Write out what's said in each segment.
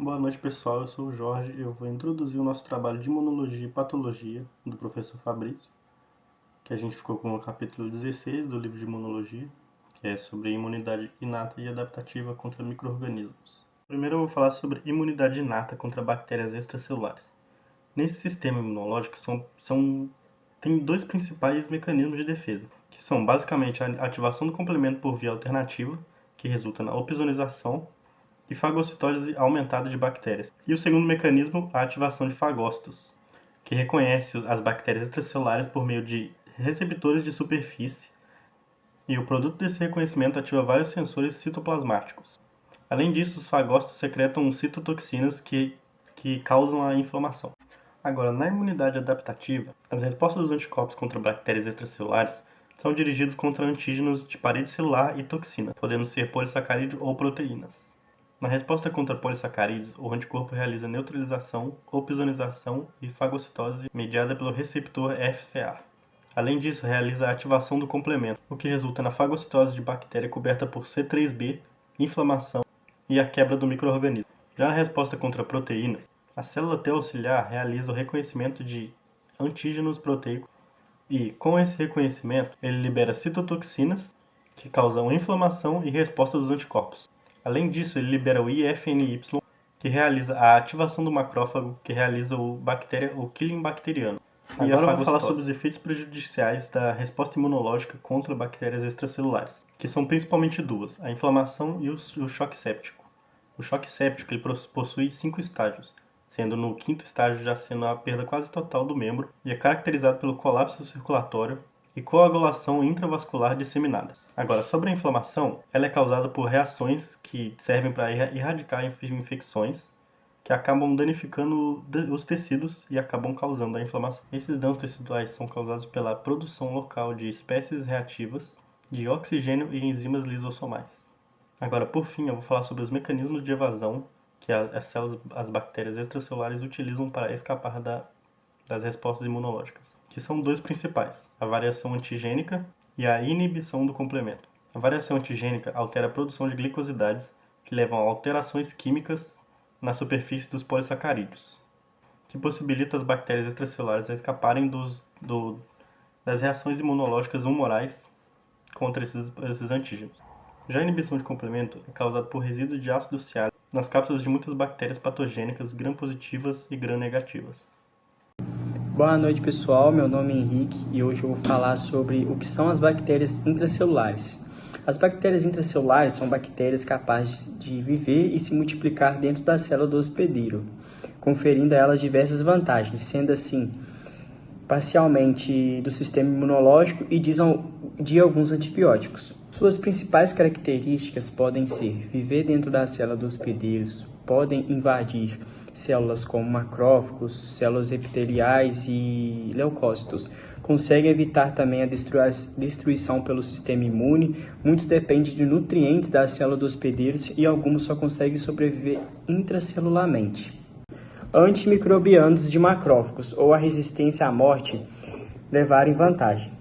Boa noite, pessoal. Eu sou o Jorge e eu vou introduzir o nosso trabalho de imunologia e patologia do professor Fabrício, que a gente ficou com o capítulo 16 do livro de imunologia, que é sobre imunidade inata e adaptativa contra micro-organismos. Primeiro eu vou falar sobre imunidade inata contra bactérias extracelulares. Nesse sistema imunológico tem dois principais mecanismos de defesa, que são basicamente a ativação do complemento por via alternativa, que resulta na opsonização, e fagocitose aumentada de bactérias. E o segundo mecanismo, a ativação de fagócitos, que reconhece as bactérias extracelulares por meio de receptores de superfície, e o produto desse reconhecimento ativa vários sensores citoplasmáticos. Além disso, os fagócitos secretam citotoxinas que causam a inflamação. Agora, na imunidade adaptativa, as respostas dos anticorpos contra bactérias extracelulares são dirigidos contra antígenos de parede celular e toxina, podendo ser polissacarídeo ou proteínas. Na resposta contra polissacarídeos, o anticorpo realiza neutralização, opsonização e fagocitose mediada pelo receptor FCA. Além disso, realiza a ativação do complemento, o que resulta na fagocitose de bactéria coberta por C3b, inflamação e a quebra do micro-organismo. Já na resposta contra proteínas, a célula T auxiliar realiza o reconhecimento de antígenos proteicos e, com esse reconhecimento, ele libera citotoxinas, que causam inflamação e resposta dos anticorpos. Além disso, ele libera o IFNY, que realiza a ativação do macrófago, que realiza o killing bacteriano. Agora eu vou falar sobre os efeitos prejudiciais da resposta imunológica contra bactérias extracelulares, que são principalmente duas, a inflamação e o choque séptico. O choque séptico ele possui 5 estágios, sendo no quinto estágio já sendo a perda quase total do membro, e é caracterizado pelo colapso circulatório e coagulação intravascular disseminada. Agora, sobre a inflamação, ela é causada por reações que servem para erradicar infecções que acabam danificando os tecidos e acabam causando a inflamação. Esses danos teciduais são causados pela produção local de espécies reativas de oxigênio e enzimas lisossomais. Agora, por fim, eu vou falar sobre os mecanismos de evasão que as bactérias extracelulares utilizam para escapar das respostas imunológicas, que são dois principais, a variação antigênica e a inibição do complemento. A variação antigênica altera a produção de glicosidades que levam a alterações químicas na superfície dos polissacarídeos, que possibilita as bactérias extracelulares a escaparem das reações imunológicas humorais contra esses antígenos. Já a inibição de complemento é causada por resíduos de ácido ciálico nas cápsulas de muitas bactérias patogênicas gram-positivas e gram-negativas. Boa noite, pessoal. Meu nome é Henrique e hoje eu vou falar sobre o que são as bactérias intracelulares. As bactérias intracelulares são bactérias capazes de viver e se multiplicar dentro da célula do hospedeiro, conferindo a elas diversas vantagens, sendo assim parcialmente do sistema imunológico e de alguns antibióticos. Suas principais características podem ser viver dentro da célula dos hospedeiros, podem invadir células como macrófagos, células epiteliais e leucócitos. Consegue evitar também a destruição pelo sistema imune. Muitos dependem de nutrientes da célula dos hospedeiros e alguns só conseguem sobreviver intracelularmente. Antimicrobianos de macrófagos ou a resistência à morte levarem vantagem.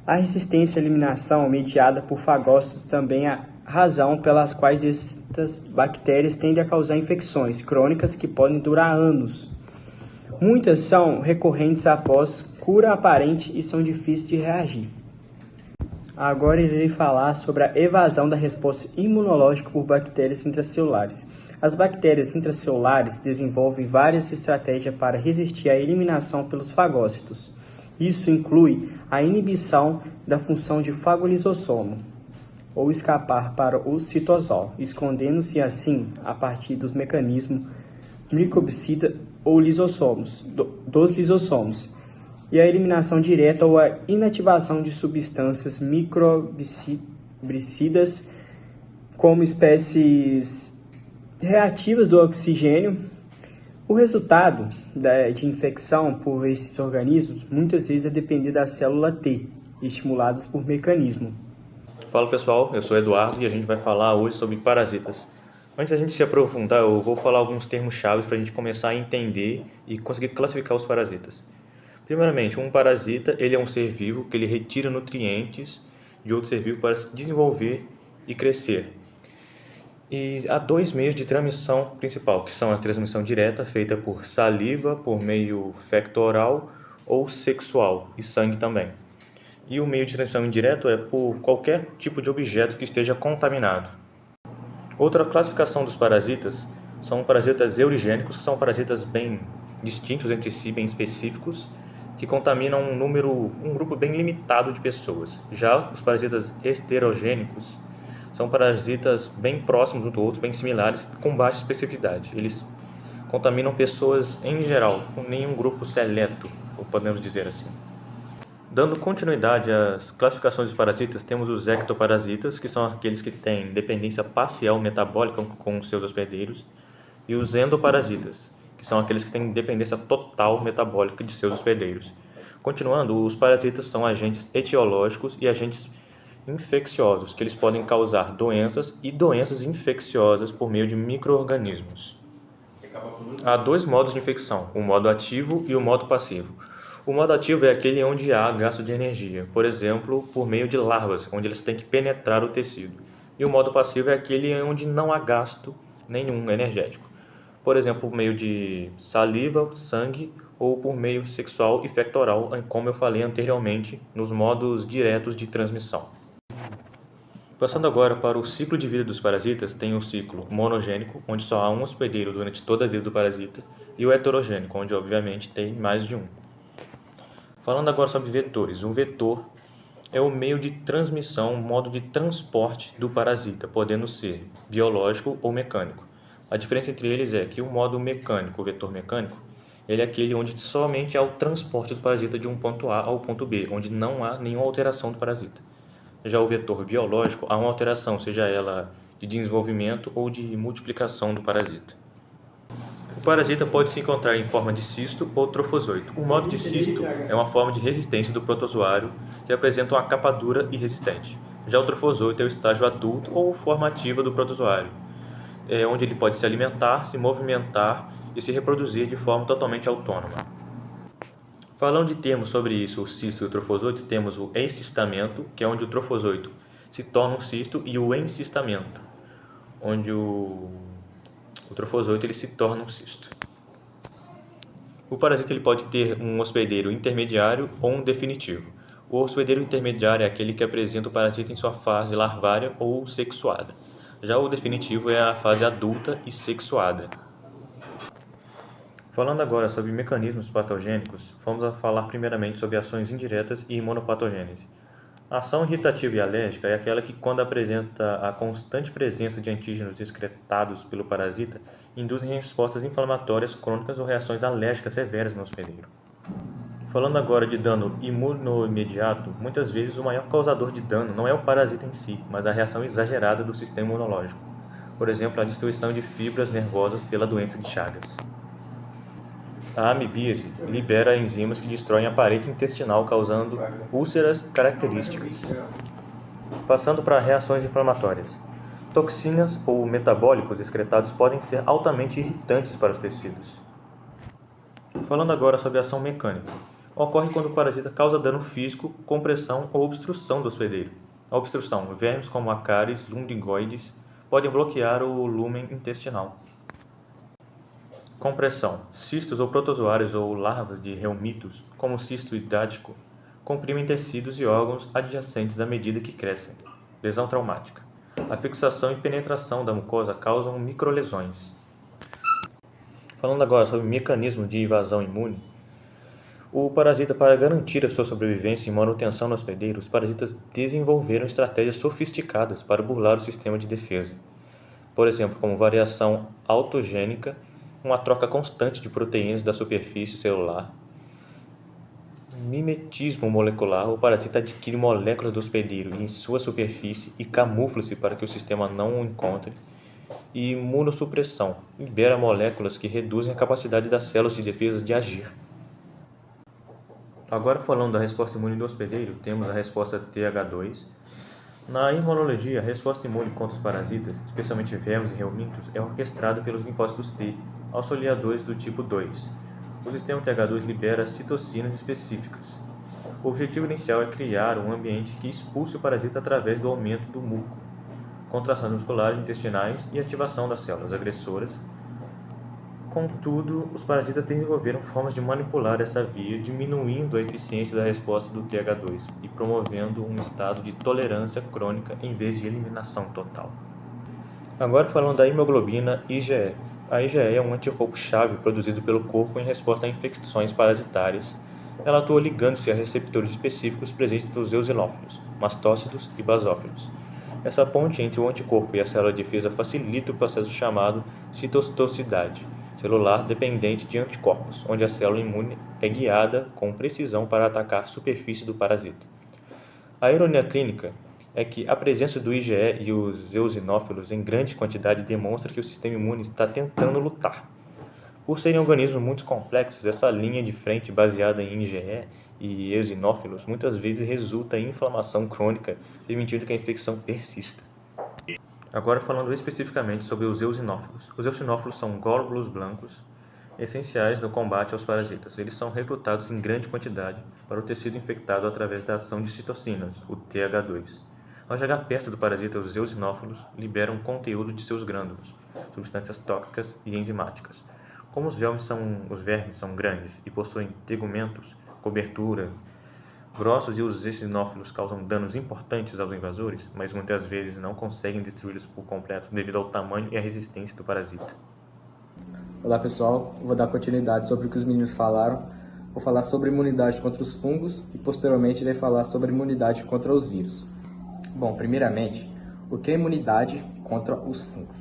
A resistência à eliminação mediada por fagócitos também é a razão pelas quais estas bactérias tendem a causar infecções crônicas que podem durar anos. Muitas são recorrentes após cura aparente e são difíceis de reagir. Agora irei falar sobre a evasão da resposta imunológica por bactérias intracelulares. As bactérias intracelulares desenvolvem várias estratégias para resistir à eliminação pelos fagócitos. Isso inclui a inibição da função de fagolisossomo, ou escapar para o citosol, escondendo-se assim a partir dos mecanismos microbicida ou lisossomos, dos lisossomos, e a eliminação direta ou a inativação de substâncias microbicidas como espécies reativas do oxigênio. O resultado de infecção por esses organismos muitas vezes é depender da célula T, estimuladas por mecanismo. Fala pessoal, eu sou Eduardo e a gente vai falar hoje sobre parasitas. Antes da gente se aprofundar, eu vou falar alguns termos-chave para a gente começar a entender e conseguir classificar os parasitas. Primeiramente, um parasita ele é um ser vivo que ele retira nutrientes de outro ser vivo para se desenvolver e crescer. E há dois meios de transmissão principal, que são a transmissão direta, feita por saliva, por meio fecto-oral ou sexual, e sangue também. E o meio de transmissão indireto é por qualquer tipo de objeto que esteja contaminado. Outra classificação dos parasitas são parasitas eurigênicos, que são parasitas bem distintos entre si, bem específicos, que contaminam um grupo bem limitado de pessoas. Já os parasitas esterogênicos são parasitas bem próximos uns dos outros, bem similares, com baixa especificidade. Eles contaminam pessoas em geral, com nenhum grupo seleto, ou podemos dizer assim. Dando continuidade às classificações dos parasitas, temos os ectoparasitas, que são aqueles que têm dependência parcial metabólica com seus hospedeiros, e os endoparasitas, que são aqueles que têm dependência total metabólica de seus hospedeiros. Continuando, os parasitas são agentes etiológicos e agentes infecciosos, que eles podem causar doenças e doenças infecciosas por meio de micro-organismos. Há dois modos de infecção, o modo ativo e o modo passivo. O modo ativo é aquele onde há gasto de energia, por exemplo, por meio de larvas, onde eles têm que penetrar o tecido. E o modo passivo é aquele onde não há gasto nenhum energético, por exemplo, por meio de saliva, sangue ou por meio sexual e fecto-oral, como eu falei anteriormente, nos modos diretos de transmissão. Passando agora para o ciclo de vida dos parasitas, tem o ciclo monogênico, onde só há um hospedeiro durante toda a vida do parasita, e o heterogênico, onde obviamente tem mais de um. Falando agora sobre vetores, um vetor é o meio de transmissão, o modo de transporte do parasita, podendo ser biológico ou mecânico. A diferença entre eles é que o modo mecânico, o vetor mecânico, ele é aquele onde somente há o transporte do parasita de um ponto A ao ponto B, onde não há nenhuma alteração do parasita. Já o vetor biológico, há uma alteração, seja ela de desenvolvimento ou de multiplicação do parasita. O parasita pode se encontrar em forma de cisto ou trofozoito. O modo de cisto é uma forma de resistência do protozoário que apresenta uma capa dura e resistente. Já o trofozoito é o estágio adulto ou forma ativa do protozoário, onde ele pode se alimentar, se movimentar e se reproduzir de forma totalmente autônoma. Falando de termos sobre isso, o cisto e o trofozoito, temos o encistamento, que é onde o trofozoito se torna um cisto, e o encistamento, onde o trofozoito ele se torna um cisto. O parasita ele pode ter um hospedeiro intermediário ou um definitivo. O hospedeiro intermediário é aquele que apresenta o parasita em sua fase larvária ou sexuada. Já o definitivo é a fase adulta e sexuada. Falando agora sobre mecanismos patogênicos, vamos a falar primeiramente sobre ações indiretas e imunopatogênese. A ação irritativa e alérgica é aquela que, quando apresenta a constante presença de antígenos excretados pelo parasita, induzem respostas inflamatórias crônicas ou reações alérgicas severas no hospedeiro. Falando agora de dano imunoimediato, muitas vezes o maior causador de dano não é o parasita em si, mas a reação exagerada do sistema imunológico. Por exemplo, a destruição de fibras nervosas pela doença de Chagas. A amebíase libera enzimas que destroem a parede intestinal, causando úlceras características. Passando para reações inflamatórias. Toxinas ou metabólicos excretados podem ser altamente irritantes para os tecidos. Falando agora sobre a ação mecânica. Ocorre quando o parasita causa dano físico, compressão ou obstrução do hospedeiro. A obstrução, vermes como acáris, lumbrigoides, podem bloquear o lúmen intestinal. Compressão. Cistos ou protozoários ou larvas de reumitos, como o cisto hidático, comprimem tecidos e órgãos adjacentes à medida que crescem. Lesão traumática. A fixação e penetração da mucosa causam microlesões. Falando agora sobre o mecanismo de invasão imune, o parasita, para garantir a sua sobrevivência e manutenção no hospedeiro, os parasitas desenvolveram estratégias sofisticadas para burlar o sistema de defesa. Por exemplo, como variação autogênica, uma troca constante de proteínas da superfície celular, mimetismo molecular, o parasita adquire moléculas do hospedeiro em sua superfície e camufla-se para que o sistema não o encontre, e imunossupressão, libera moléculas que reduzem a capacidade das células de defesa de agir. Agora, falando da resposta imune do hospedeiro, temos a resposta TH2. Na imunologia, a resposta imune contra os parasitas, especialmente vermes e reumitos, é orquestrada pelos linfócitos T, auxiliadores do tipo 2. O sistema TH2 libera citocinas específicas. O objetivo inicial é criar um ambiente que expulse o parasita através do aumento do muco. contrações musculares intestinais e ativação das células agressoras. Contudo, os parasitas desenvolveram formas de manipular essa via, diminuindo a eficiência da resposta do TH2 e promovendo um estado de tolerância crônica em vez de eliminação total. Agora falando da hemoglobina IgE. A IgE é um anticorpo-chave produzido pelo corpo em resposta a infecções parasitárias. Ela atua ligando-se a receptores específicos presentes nos eosinófilos, mastócitos e basófilos. Essa ponte entre o anticorpo e a célula de defesa facilita o processo chamado citotoxicidade celular dependente de anticorpos, onde a célula imune é guiada com precisão para atacar a superfície do parasita. A ironia clínica é que a presença do IgE e os eosinófilos em grande quantidade demonstra que o sistema imune está tentando lutar. Por serem organismos muito complexos, essa linha de frente baseada em IgE e eosinófilos muitas vezes resulta em inflamação crônica, permitindo que a infecção persista. Agora falando especificamente sobre os eosinófilos. Os eosinófilos são glóbulos brancos essenciais no combate aos parasitas. Eles são recrutados em grande quantidade para o tecido infectado através da ação de citocinas, o TH2. Ao chegar perto do parasita, os eosinófilos liberam conteúdo de seus grânulos, substâncias tóxicas e enzimáticas. Como os vermes são grandes e possuem tegumentos, cobertura grossos e os eosinófilos causam danos importantes aos invasores, mas muitas vezes não conseguem destruí-los por completo devido ao tamanho e à resistência do parasita. Olá pessoal, vou dar continuidade sobre o que os meninos falaram. Vou falar sobre imunidade contra os fungos e posteriormente irei falar sobre imunidade contra os vírus. Bom, primeiramente, o que é imunidade contra os fungos?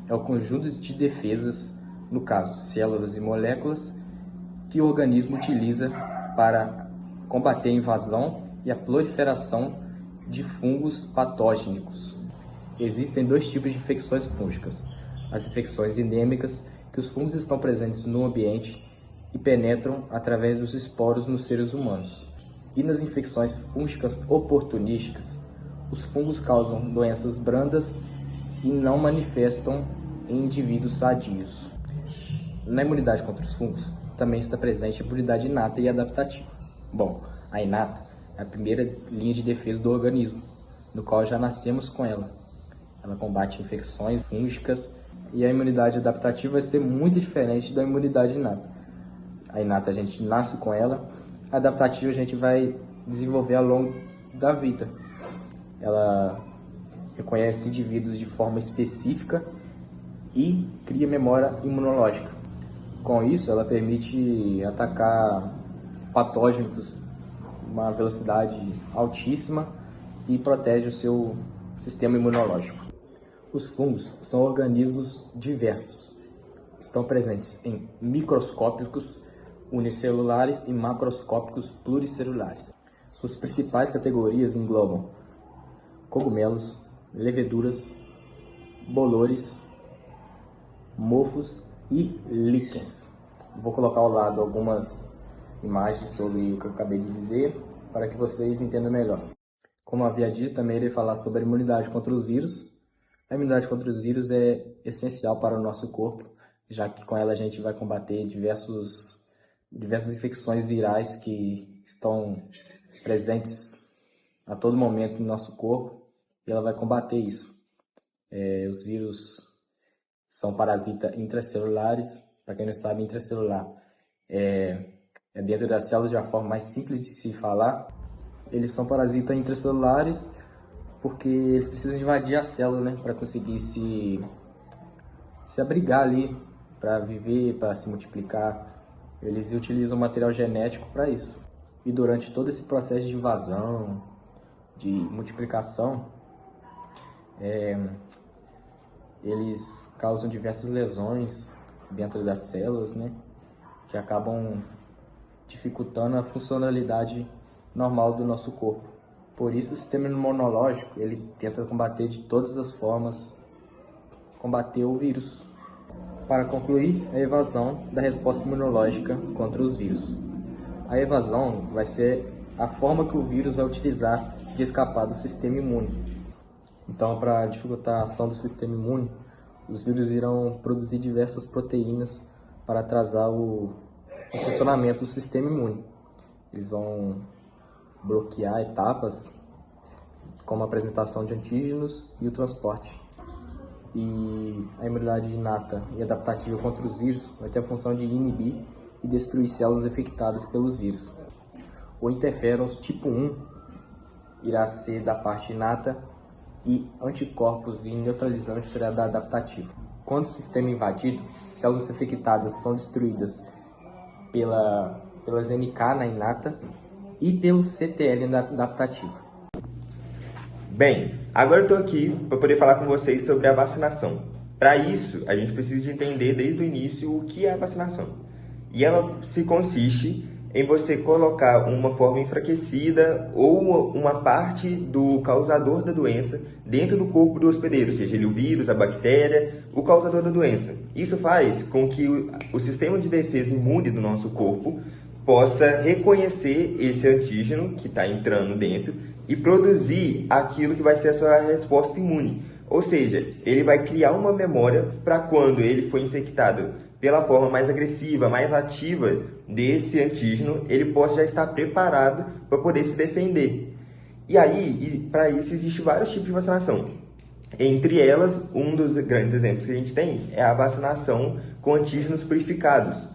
É o conjunto de defesas, no caso células e moléculas, que o organismo utiliza para combater a invasão e a proliferação de fungos patógenos. Existem dois tipos de infecções fúngicas: as infecções endêmicas, que os fungos estão presentes no ambiente e penetram através dos esporos nos seres humanos, e nas infecções fúngicas oportunísticas, os fungos causam doenças brandas e não manifestam em indivíduos sadios. Na imunidade contra os fungos também está presente a imunidade inata e adaptativa. Bom, a inata é a primeira linha de defesa do organismo, no qual já nascemos com ela. Ela combate infecções fúngicas, e a imunidade adaptativa vai ser muito diferente da imunidade inata. A inata a gente nasce com ela, a adaptativa a gente vai desenvolver ao longo da vida. Ela reconhece indivíduos de forma específica e cria memória imunológica. Com isso, ela permite atacar patógenos uma velocidade altíssima e protege o seu sistema imunológico. Os fungos são organismos diversos. Estão presentes em microscópicos unicelulares e macroscópicos pluricelulares. Suas principais categorias englobam cogumelos, leveduras, bolores, mofos e líquens. Vou colocar ao lado algumas imagens sobre o que eu acabei de dizer para que vocês entendam melhor. Como havia dito, também irei falar sobre a imunidade contra os vírus. A imunidade contra os vírus é essencial para o nosso corpo, já que com ela a gente vai combater diversas infecções virais que estão presentes a todo momento no nosso corpo, e ela vai combater isso. Os vírus são parasitas intracelulares. Para quem não sabe, intracelular é dentro das células de uma forma mais simples de se falar. Eles são parasitas intracelulares porque eles precisam invadir a célula, né, para conseguir se abrigar ali, para viver, para se multiplicar. Eles utilizam material genético para isso. E durante todo esse processo de invasão, de multiplicação, eles causam diversas lesões dentro das células, né, que acabam dificultando a funcionalidade normal do nosso corpo. Por isso, o sistema imunológico ele tenta combater de todas as formas, combater o vírus. Para concluir, a evasão da resposta imunológica contra os vírus. A evasão vai ser a forma que o vírus vai utilizar de escapar do sistema imune. Então, para dificultar a ação do sistema imune, os vírus irão produzir diversas proteínas para atrasar o funcionamento do sistema imune. Eles vão bloquear etapas como a apresentação de antígenos e o transporte. E a imunidade inata e adaptativa contra os vírus vai ter a função de inibir e destruir células infectadas pelos vírus. O interferons tipo 1 irá ser da parte inata e anticorpos e neutralizantes será da adaptativa. Quando o sistema é invadido, células infectadas são destruídas pelas NK na inata e pelo CTL na adaptativa. Bem, agora eu estou aqui para poder falar com vocês sobre a vacinação. Para isso, a gente precisa de entender desde o início o que é a vacinação. E ela se consiste em você colocar uma forma enfraquecida ou uma parte do causador da doença dentro do corpo do hospedeiro, seja ele o vírus, a bactéria, o causador da doença. Isso faz com que o sistema de defesa imune do nosso corpo possa reconhecer esse antígeno que está entrando dentro e produzir aquilo que vai ser a sua resposta imune. Ou seja, ele vai criar uma memória para quando ele for infectado pela forma mais agressiva, mais ativa desse antígeno, ele possa já estar preparado para poder se defender. E aí, para isso, existem vários tipos de vacinação. Entre elas, um dos grandes exemplos que a gente tem é a vacinação com antígenos purificados,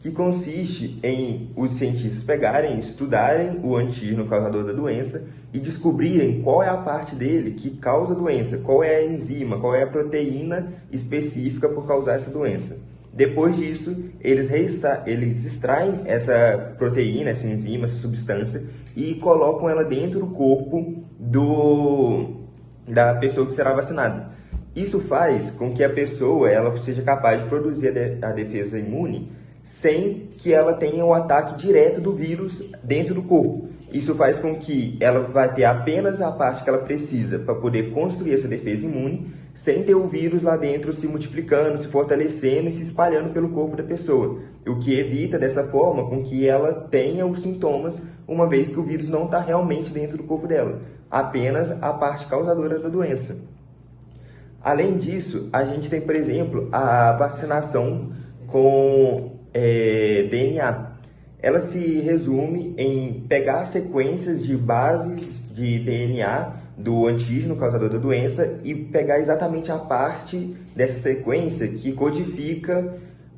que consiste em os cientistas pegarem, estudarem o antígeno causador da doença e descobrirem qual é a parte dele que causa a doença, qual é a enzima, qual é a proteína específica por causar essa doença. Depois disso, eles extraem essa proteína, essa enzima, essa substância e colocam ela dentro do corpo da pessoa que será vacinada. Isso faz com que a pessoa ela seja capaz de produzir a defesa imune sem que ela tenha o ataque direto do vírus dentro do corpo. Isso faz com que ela vai ter apenas a parte que ela precisa para poder construir essa defesa imune, sem ter o vírus lá dentro se multiplicando, se fortalecendo e se espalhando pelo corpo da pessoa. O que evita, dessa forma, com que ela tenha os sintomas, uma vez que o vírus não está realmente dentro do corpo dela, apenas a parte causadora da doença. Além disso, a gente tem, por exemplo, a vacinação com DNA. Ela se resume em pegar sequências de bases de DNA do antígeno causador da doença e pegar exatamente a parte dessa sequência que codifica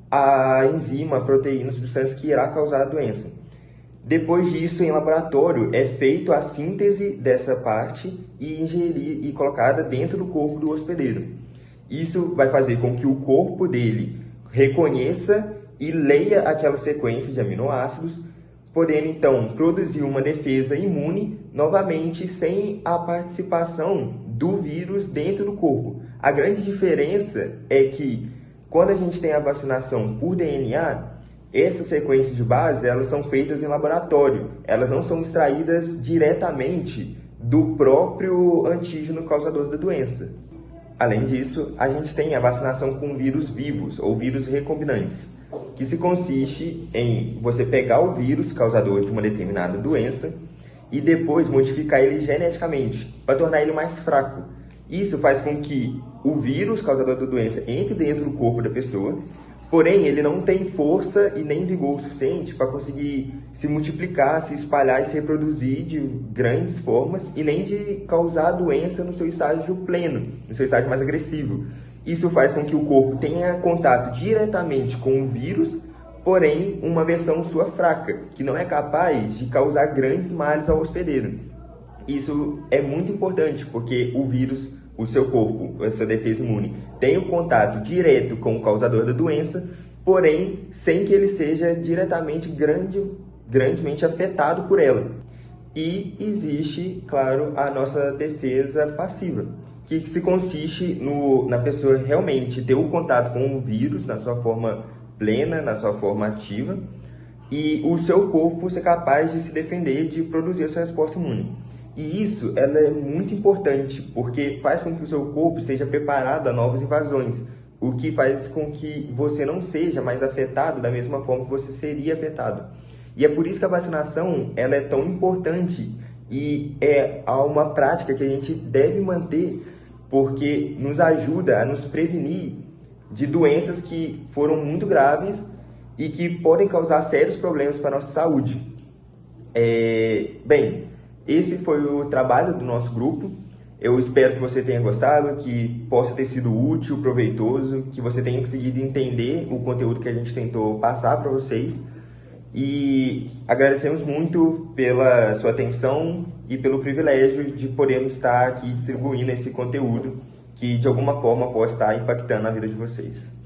a enzima, a proteína, a substância que irá causar a doença. Depois disso, em laboratório, é feita a síntese dessa parte e colocada dentro do corpo do hospedeiro. Isso vai fazer com que o corpo dele reconheça e leia aquela sequência de aminoácidos, podendo então produzir uma defesa imune novamente sem a participação do vírus dentro do corpo. A grande diferença é que quando a gente tem a vacinação por DNA, essas sequências de base elas são feitas em laboratório, elas não são extraídas diretamente do próprio antígeno causador da doença. Além disso, a gente tem a vacinação com vírus vivos ou vírus recombinantes, que se consiste em você pegar o vírus causador de uma determinada doença e depois modificar ele geneticamente para tornar ele mais fraco. Isso faz com que o vírus causador da doença entre dentro do corpo da pessoa, porém ele não tem força e nem vigor suficiente para conseguir se multiplicar, se espalhar e se reproduzir de grandes formas e nem de causar a doença no seu estágio pleno, no seu estágio mais agressivo. Isso faz com que o corpo tenha contato diretamente com o vírus, porém uma versão sua fraca, que não é capaz de causar grandes males ao hospedeiro. Isso é muito importante, porque o vírus, o seu corpo, essa defesa imune, tem um contato direto com o causador da doença, porém sem que ele seja diretamente grandemente afetado por ela. E existe, claro, a nossa defesa passiva, que se consiste na pessoa realmente ter o contato com o vírus na sua forma plena, na sua forma ativa, e o seu corpo ser capaz de se defender, de produzir a sua resposta imune. E isso ela é muito importante, porque faz com que o seu corpo seja preparado a novas invasões, o que faz com que você não seja mais afetado da mesma forma que você seria afetado. E é por isso que a vacinação ela é tão importante e é uma prática que a gente deve manter, porque nos ajuda a nos prevenir de doenças que foram muito graves e que podem causar sérios problemas para a nossa saúde. esse foi o trabalho do nosso grupo. Eu espero que você tenha gostado, que possa ter sido útil, proveitoso, que você tenha conseguido entender o conteúdo que a gente tentou passar para vocês. E agradecemos muito pela sua atenção e pelo privilégio de podermos estar aqui distribuindo esse conteúdo que de alguma forma possa estar impactando a vida de vocês.